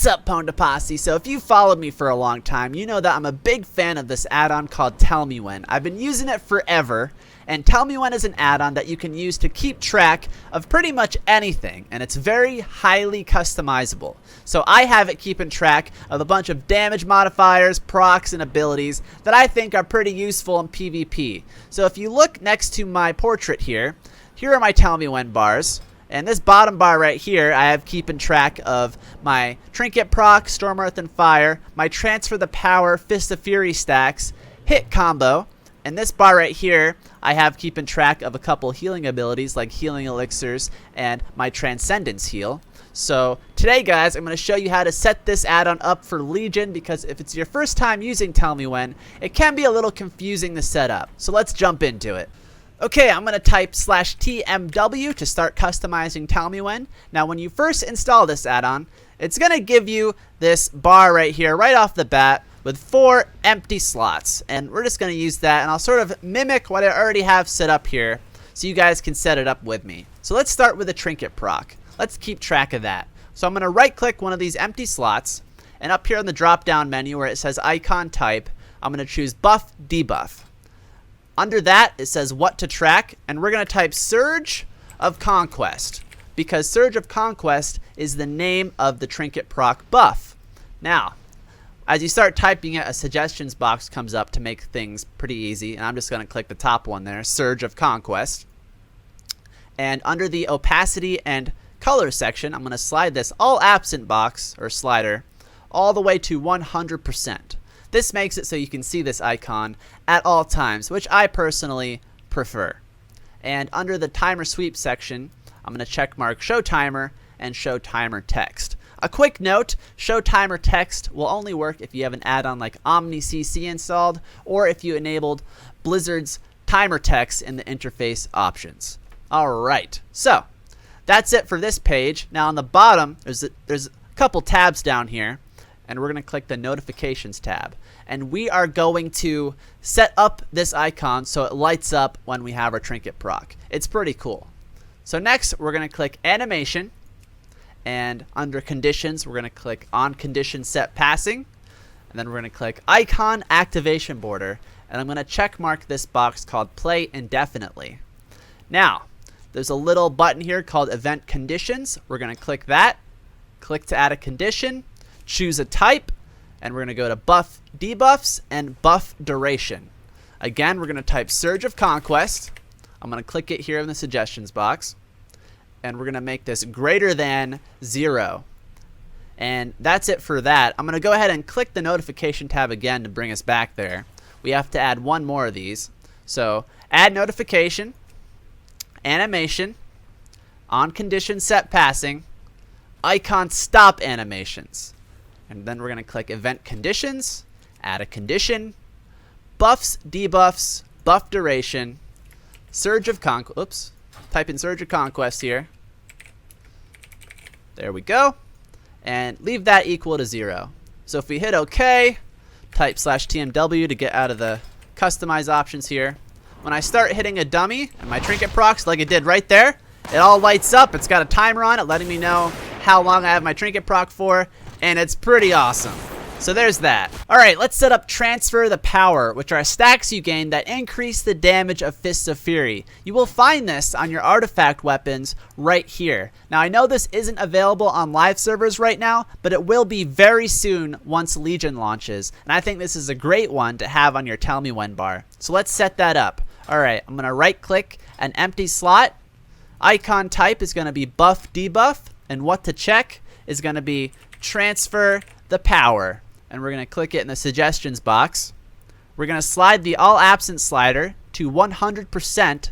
What's up, Pwnda Posse? So if you followed me for a long time, you know that I'm a big fan of this add-on called Tell Me When. I've been using it forever, and Tell Me When is an add-on that you can use to keep track of pretty much anything, and it's very highly customizable. So I have it keeping track of a bunch of damage modifiers, procs, and abilities that I think are pretty useful in PvP. So if you look next to my portrait here are my Tell Me When bars. And this bottom bar right here, I have keeping track of my trinket proc, storm, earth, and fire, my transfer the power, fist of fury stacks, hit combo, and this bar right here, I have keeping track of a couple healing abilities like healing elixirs and my transcendence heal. So today, guys, I'm going to show you how to set this add-on up for Legion, because if it's your first time using Tell Me When, it can be a little confusing to set up. So let's jump into it. Okay, I'm going to type /TMW to start customizing Tell Me When. Now, when you first install this add-on, it's going to give you this bar right here, right off the bat, with 4 empty slots. And we're just going to use that, and I'll sort of mimic what I already have set up here so you guys can set it up with me. So let's start with a trinket proc. Let's keep track of that. So I'm going to right-click one of these empty slots, and up here in the drop-down menu where it says icon type, I'm going to choose buff debuff. Under that, it says what to track, and we're going to type Surge of Conquest, because Surge of Conquest is the name of the trinket proc buff. Now, as you start typing it, a suggestions box comes up to make things pretty easy, and I'm just going to click the top one there, Surge of Conquest. And under the opacity and color section, I'm going to slide this all absent box, or slider, all the way to 100%. This makes it so you can see this icon at all times, which I personally prefer. And under the timer sweep section, I'm going to check mark show timer and show timer text. A quick note, show timer text will only work if you have an add-on like OmniCC installed, or if you enabled Blizzard's timer text in the interface options. Alright, so that's it for this page. Now on the bottom, there's a couple tabs down here, and we're going to click the notifications tab. And we are going to set up this icon so it lights up when we have our trinket proc. It's pretty cool. So next, we're going to click animation. And under conditions, we're going to click on condition set passing. And then we're going to click icon activation border. And I'm going to check mark this box called play indefinitely. Now, there's a little button here called event conditions. We're going to click that. Click to add a condition. Choose a type, and we're going to go to buff debuffs and buff duration. Again, we're going to type Surge of Conquest. I'm going to click it here in the suggestions box, and we're going to make this greater than 0. And that's it for that. I'm going to go ahead and click the notification tab again to bring us back there. We have to add one more of these. So add notification, animation, on condition set passing, icon stop animations. And then we're going to click event conditions, add a condition, buffs, debuffs, buff duration, Surge of Conquest. Oops. Type in Surge of Conquest here. There we go. And leave that equal to 0. So if we hit OK, type /TMW to get out of the customize options here. When I start hitting a dummy and my trinket procs like it did right there, it all lights up. It's got a timer on it letting me know how long I have my trinket proc for. And it's pretty awesome. So there's that. Alright, let's set up Transfer the Power, which are stacks you gain that increase the damage of Fists of Fury. You will find this on your artifact weapons right here. Now, I know this isn't available on live servers right now, but it will be very soon once Legion launches. And I think this is a great one to have on your Tell Me When bar. So let's set that up. Alright, I'm going to right-click an empty slot. Icon type is going to be buff debuff, and what to check is going to be Transfer the Power, and we're going to click it in the suggestions box. We're going to slide the all absent slider to 100%, and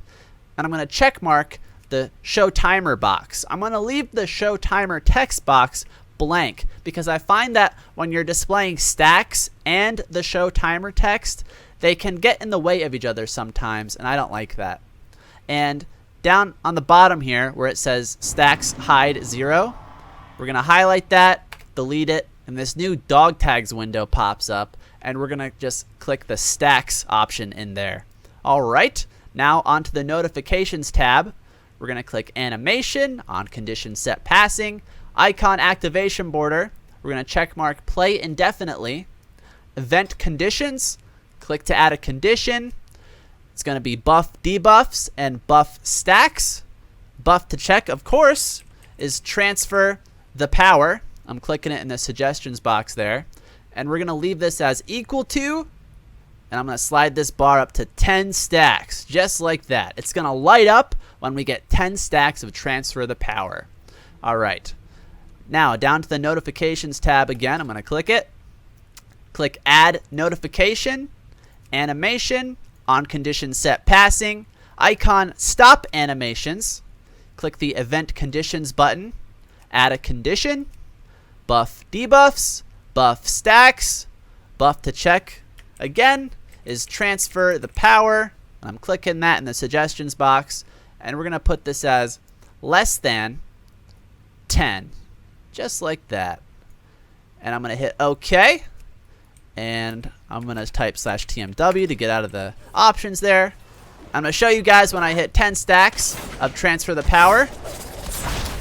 I'm going to check mark the show timer box. I'm going to leave the show timer text box blank, because I find that when you're displaying stacks and the show timer text, they can get in the way of each other sometimes, and I don't like that. And down on the bottom here where it says stacks hide 0, we're going to highlight that, delete it, and this new dog tags window pops up, and we're going to just click the stacks option in there. Alright, now onto the notifications tab. We're going to click animation, on condition set passing, icon activation border. we're going to check mark play indefinitely. Event conditions, click to add a condition. It's going to be buff debuffs and buff stacks. Buff to check, of course, is transfer the power. I'm clicking it in the suggestions box there. And we're going to leave this as equal to, and I'm going to slide this bar up to 10 stacks, just like that. It's going to light up when we get 10 stacks of transfer the power. All right. Now, down to the notifications tab again. I'm going to click it. Click add notification, animation, on condition set passing, icon stop animations. Click the event conditions button, add a condition, buff debuffs, buff stacks, buff to check again is transfer the power. I'm clicking that in the suggestions box, and we're going to put this as less than 10, just like that. And I'm going to hit OK, and I'm going to type /TMW to get out of the options there. I'm going to show you guys when I hit 10 stacks of transfer the power,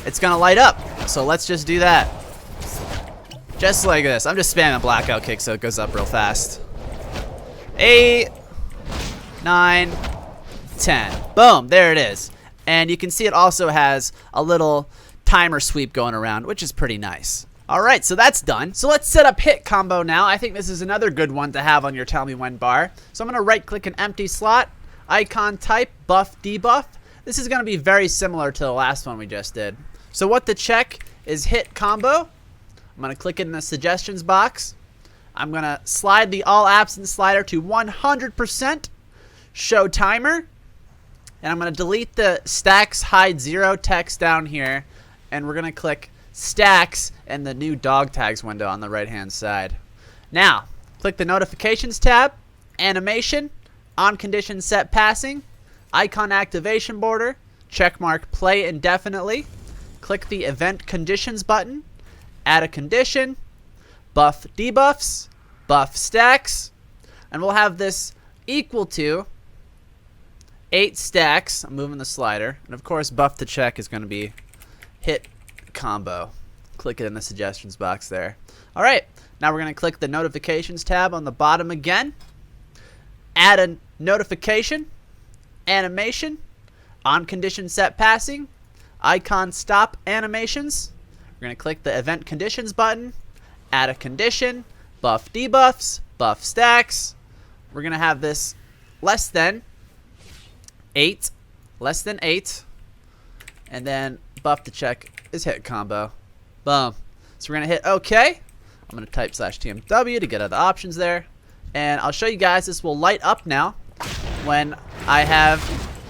it's going to light up. So let's just do that. Just like this. I'm just spamming blackout kick so it goes up real fast. 8, 9, 10. Boom, there it is. And you can see it also has a little timer sweep going around, which is pretty nice. All right, so that's done. So let's set up hit combo now. I think this is another good one to have on your Tell Me When bar. So I'm going to right click an empty slot, icon type, buff debuff. This is going to be very similar to the last one we just did. So what to check is hit combo. I'm going to click it in the suggestions box. I'm going to slide the all absent slider to 100%, show timer, and I'm going to delete the stacks hide 0 text down here, and we're going to click stacks in the new dog tags window on the right hand side. Now, click the notifications tab, animation, on condition set passing, icon activation border, checkmark play indefinitely, click the event conditions button, add a condition, buff debuffs, buff stacks, and we'll have this equal to 8 stacks. I'm moving the slider, and of course buff to check is going to be hit combo. Click it in the suggestions box there. All right, now we're going to click the notifications tab on the bottom again, add a notification, animation, on condition set passing, icon stop animations. We're going to click the event conditions button, add a condition, buff debuffs, buff stacks. We're going to have this less than 8, and then buff to check is hit combo. Boom. So we're going to hit OK. I'm going to type /TMW to get out the options there. And I'll show you guys this will light up now when I have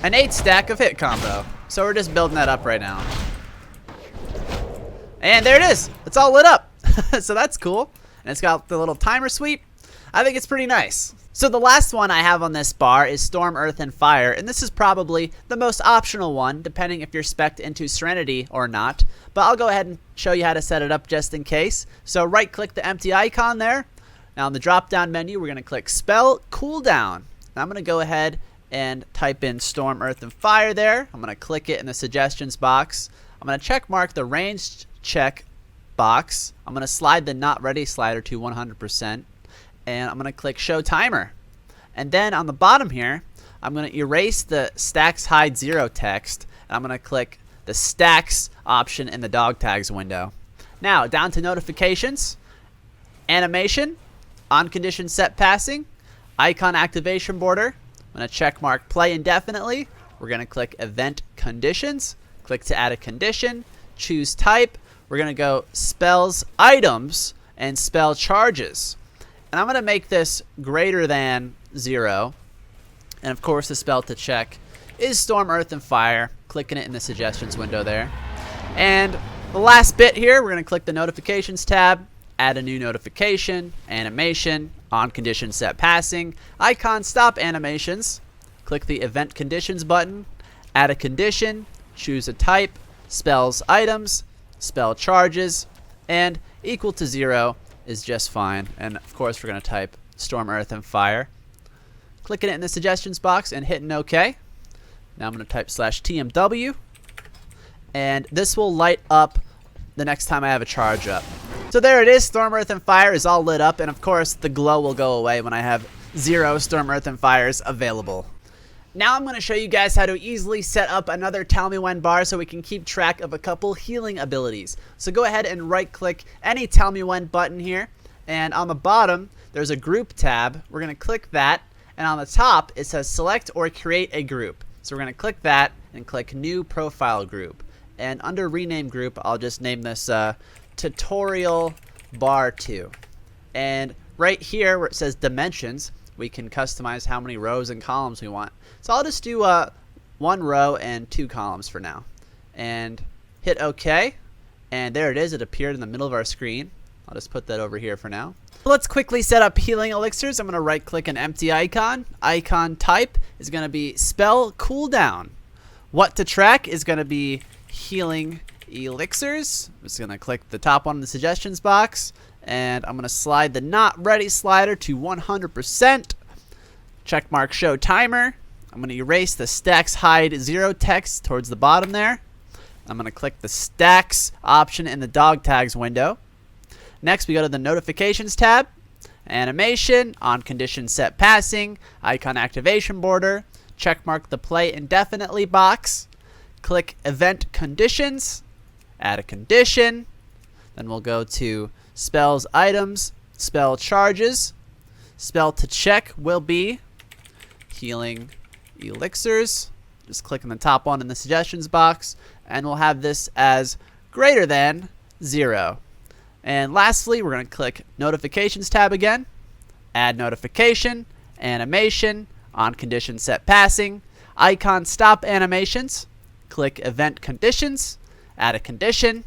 an 8 stack of hit combo. So we're just building that up right now. And there it is. It's all lit up. So that's cool. And it's got the little timer sweep. I think it's pretty nice. So the last one I have on this bar is Storm, Earth, and Fire. And this is probably the most optional one, depending if you're spec'd into Serenity or not. But I'll go ahead and show you how to set it up just in case. So right click the empty icon there. Now in the drop down menu, we're going to click Spell Cooldown. Now I'm going to go ahead and type in Storm, Earth, and Fire there. I'm going to click it in the suggestions box. I'm going to check mark the ranged check box. I'm going to slide the not ready slider to 100%, and I'm going to click show timer. And then on the bottom here, I'm going to erase the stacks hide 0 text, and I'm going to click the stacks option in the dog tags window. Now down to notifications, animation, on condition set passing, icon activation border. I'm going to check mark play indefinitely. We're going to click event conditions, click to add a condition, choose type. We're going to go spells items and spell charges. And I'm going to make this greater than 0. And of course the spell to check is Storm, Earth, and Fire. Clicking it in the suggestions window there. And the last bit here, we're going to click the notifications tab, add a new notification, animation, on condition set passing, icon stop animations. Click the event conditions button, add a condition, choose a type, spells items, spell charges, and equal to 0 is just fine. And of course we're going to type Storm, Earth, and Fire. Clicking it in the suggestions box and hitting OK. Now I'm going to type /TMW, and this will light up the next time I have a charge up. So there it is. Storm, Earth, and Fire is all lit up, and of course the glow will go away when I have 0 Storm, Earth, and Fires available. Now I'm going to show you guys how to easily set up another Tell Me When bar so we can keep track of a couple healing abilities. So go ahead and right click any Tell Me When button here, and on the bottom there's a group tab. We're going to click that, and on the top it says select or create a group. So we're going to click that and click new profile group, and under rename group I'll just name this tutorial bar 2. And right here where it says dimensions, we can customize how many rows and columns we want. So I'll just do 1 row and 2 columns for now, and hit OK, and there it is. It appeared in the middle of our screen. I'll just put that over here for now. Let's quickly set up healing elixirs. I'm going to right click an empty icon. Icon type is going to be spell cooldown. What to track is going to be healing elixirs. I'm just going to click the top one in the suggestions box, and I'm going to slide the not ready slider to 100%. Checkmark show timer. I'm going to erase the stacks hide 0 text towards the bottom there. I'm going to click the stacks option in the dog tags window. Next we go to the notifications tab, animation, on condition set passing, icon activation border, checkmark the play indefinitely box, click event conditions, add a condition, then we'll go to spells items, spell charges, spell to check will be healing elixirs. Just click on the top one in the suggestions box, and we'll have this as greater than 0. And lastly, we're going to click notifications tab again, add notification, animation, on condition set passing, icon stop animations, click event conditions, add a condition,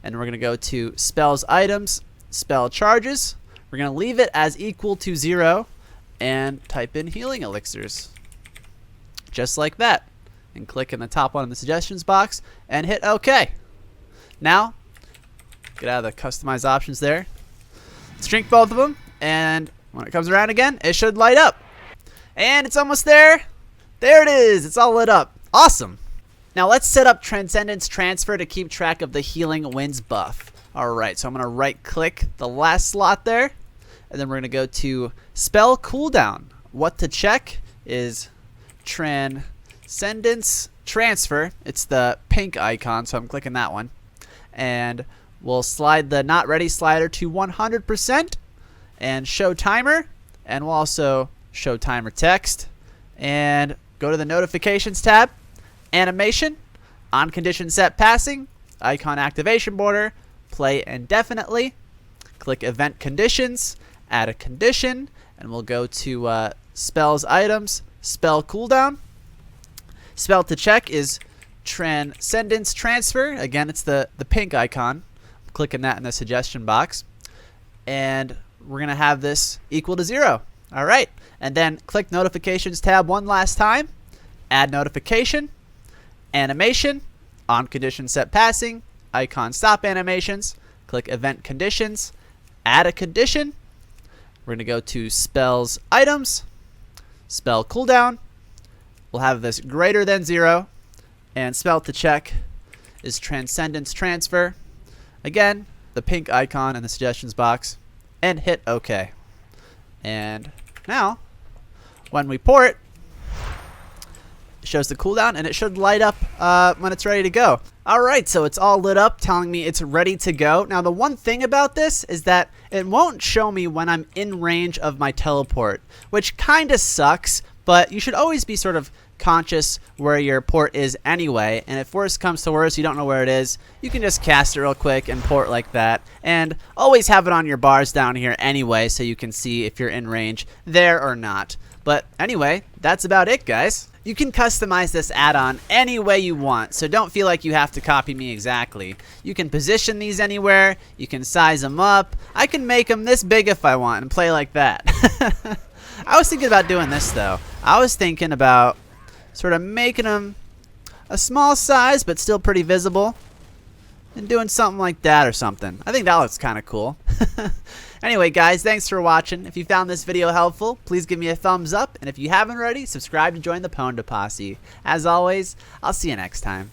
and we're going to go to spells items, spell charges. We're going to leave it as equal to 0 and type in healing elixirs. Just like that. And click in the top one in the suggestions box and hit OK. Now, get out of the customize options there. Let's drink both of them, and when it comes around again, it should light up. And it's almost there. There it is. It's all lit up. Awesome. Now let's set up transcendence transfer to keep track of the healing winds buff. Alright, so I'm going to right click the last slot there, and then we're going to go to spell cooldown. What to check is transcendence transfer. It's the pink icon, so I'm clicking that one. And we'll slide the not ready slider to 100% and show timer, and we'll also show timer text, and go to the notifications tab, animation, on condition set passing, icon activation border, play indefinitely, click event conditions, add a condition, and we'll go to spells items, spell cooldown. Spell to check is transcendence transfer. Again, it's the pink icon. I'm clicking that in the suggestion box, and we're going to have this equal to 0. Alright, and then click notifications tab one last time, add notification, animation, on condition set passing, icon stop animations, click event conditions, add a condition. We're going to go to spells items, spell cooldown. We'll have this greater than 0, and spell to check is transcendence transfer. Again, the pink icon in the suggestions box, and hit OK. And now, when we port, it shows the cooldown, and it should light up when it's ready to go. Alright, so it's all lit up, telling me it's ready to go. Now, the one thing about this is that it won't show me when I'm in range of my teleport, which kind of sucks, but you should always be sort of conscious where your port is anyway, and if worse comes to worse, you don't know where it is, you can just cast it real quick and port like that, and always have it on your bars down here anyway, so you can see if you're in range there or not. But anyway, that's about it, guys. You can customize this add-on any way you want, so don't feel like you have to copy me exactly. You can position these anywhere, you can size them up, I can make them this big if I want and play like that. I was thinking about doing this though. I was thinking about sort of making them a small size but still pretty visible, and doing something like that or something. I think that looks kind of cool. Anyway, guys, thanks for watching. If you found this video helpful, please give me a thumbs up, and if you haven't already, subscribe to join the Pwnda Posse. As always, I'll see you next time.